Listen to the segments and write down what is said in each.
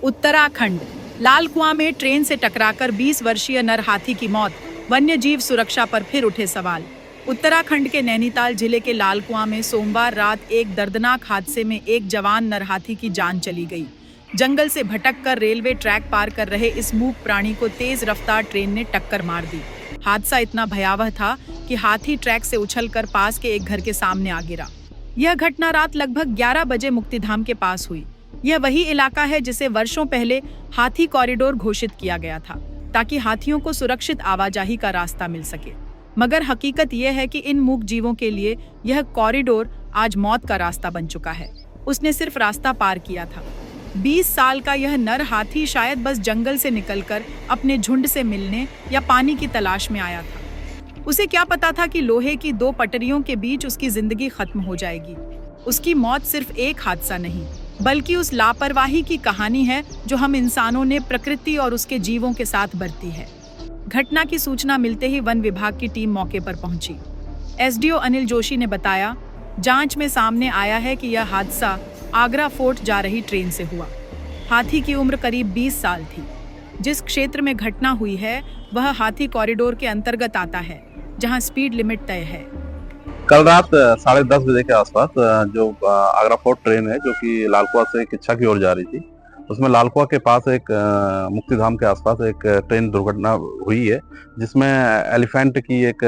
उत्तराखंड लाल कुआं में ट्रेन से टकराकर 20 वर्षीय नर हाथी की मौत, वन्य जीव सुरक्षा पर फिर उठे सवाल। उत्तराखंड के नैनीताल जिले के लाल कुआं में सोमवार रात एक दर्दनाक हादसे में एक जवान नर हाथी की जान चली गई। जंगल से भटक कर रेलवे ट्रैक पार कर रहे इस मूक प्राणी को तेज रफ्तार ट्रेन ने टक्कर मार दी। हादसा इतना भयावह था कि हाथी ट्रैक से उछलकर पास के एक घर के सामने आ गिरा। यह घटना रात लगभग 11 बजे मुक्तिधाम के पास हुई। यह वही इलाका है जिसे वर्षों पहले हाथी कॉरिडोर घोषित किया गया था, ताकि हाथियों को सुरक्षित आवाजाही का रास्ता मिल सके। मगर हकीकत यह है कि इन मूक जीवों के लिए यह कॉरिडोर आज मौत का रास्ता बन चुका है। उसने सिर्फ रास्ता पार किया था। 20 साल का यह नर हाथी शायद बस जंगल से निकलकर अपने झुंड से मिलने या पानी की तलाश में आया था। उसे क्या पता था कि लोहे की 2 पटरियों के बीच उसकी जिंदगी खत्म हो जाएगी। उसकी मौत सिर्फ एक हादसा नहीं, बल्कि उस लापरवाही की कहानी है जो हम इंसानों ने प्रकृति और उसके जीवों के साथ बरती है। घटना की सूचना मिलते ही वन विभाग की टीम मौके पर पहुंची। एसडीओ अनिल जोशी ने बताया, जांच में सामने आया है कि यह हादसा आगरा फोर्ट जा रही ट्रेन से हुआ। हाथी की उम्र करीब 20 साल थी। जिस क्षेत्र में घटना हुई है वह हाथी कॉरिडोर के अंतर्गत आता है, जहां स्पीड लिमिट तय है। कल रात 10:30 बजे के आसपास जो आगरा फोर्ट ट्रेन है जो कि लालकुआ से किच्छा की ओर जा रही थी, उसमें लालकुआ के पास एक मुक्तिधाम के आसपास एक ट्रेन दुर्घटना हुई है, जिसमें एलिफेंट की एक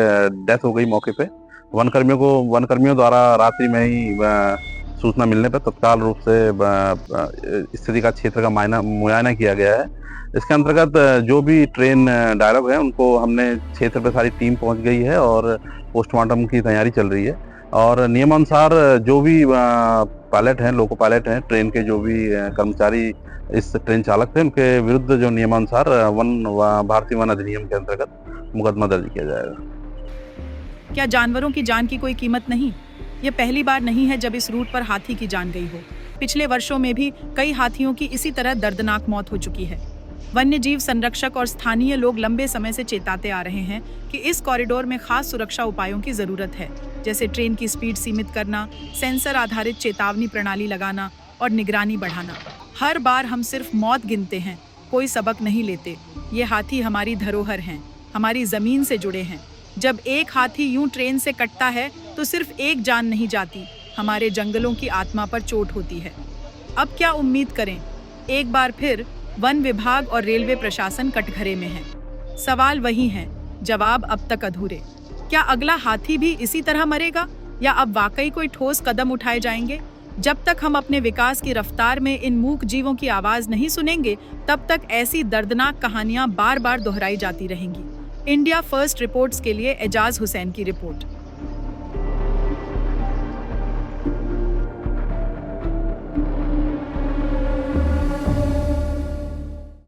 डेथ हो गई मौके पे। वनकर्मियों द्वारा रात्रि में ही सूचना मिलने पर तत्काल रूप से स्थिति का क्षेत्र का मुआयना किया गया है। इसके अंतर्गत जो भी ट्रेन ड्राइवर है उनको हमने क्षेत्र पे सारी टीम पहुंच गई है और पोस्टमार्टम की तैयारी चल रही है। और नियमानुसार जो भी पायलट हैं, लोको पायलट हैं, ट्रेन के जो भी कर्मचारी इस ट्रेन चालक थे, उनके विरुद्ध जो नियमानुसार भारतीय वन अधिनियम के अंतर्गत मुकदमा दर्ज किया जाएगा। क्या जानवरों की जान की कोई कीमत नहीं? यह पहली बार नहीं है जब इस रूट पर हाथी की जान गई हो। पिछले वर्षों में भी कई हाथियों की इसी तरह दर्दनाक मौत हो चुकी है। वन्य जीव संरक्षक और स्थानीय लोग लंबे समय से चेताते आ रहे हैं कि इस कॉरिडोर में खास सुरक्षा उपायों की जरूरत है, जैसे ट्रेन की स्पीड सीमित करना, सेंसर आधारित चेतावनी प्रणाली लगाना और निगरानी बढ़ाना। हर बार हम सिर्फ मौत गिनते हैं, कोई सबक नहीं लेते। ये हाथी हमारी धरोहर हैं, हमारी जमीन से जुड़े हैं। जब एक हाथी यूं ट्रेन से कटता है तो सिर्फ एक जान नहीं जाती, हमारे जंगलों की आत्मा पर चोट होती है। अब क्या उम्मीद करें? एक बार फिर वन विभाग और रेलवे प्रशासन कटघरे में है। सवाल वही हैं, जवाब अब तक अधूरे। क्या अगला हाथी भी इसी तरह मरेगा या अब वाकई कोई ठोस कदम उठाए जाएंगे? जब तक हम अपने विकास की रफ्तार में इन मूक जीवों की आवाज नहीं सुनेंगे, तब तक ऐसी दर्दनाक कहानियां बार बार दोहराई जाती रहेंगी। इंडिया फर्स्ट रिपोर्ट्स के लिए एजाज हुसैन की रिपोर्ट।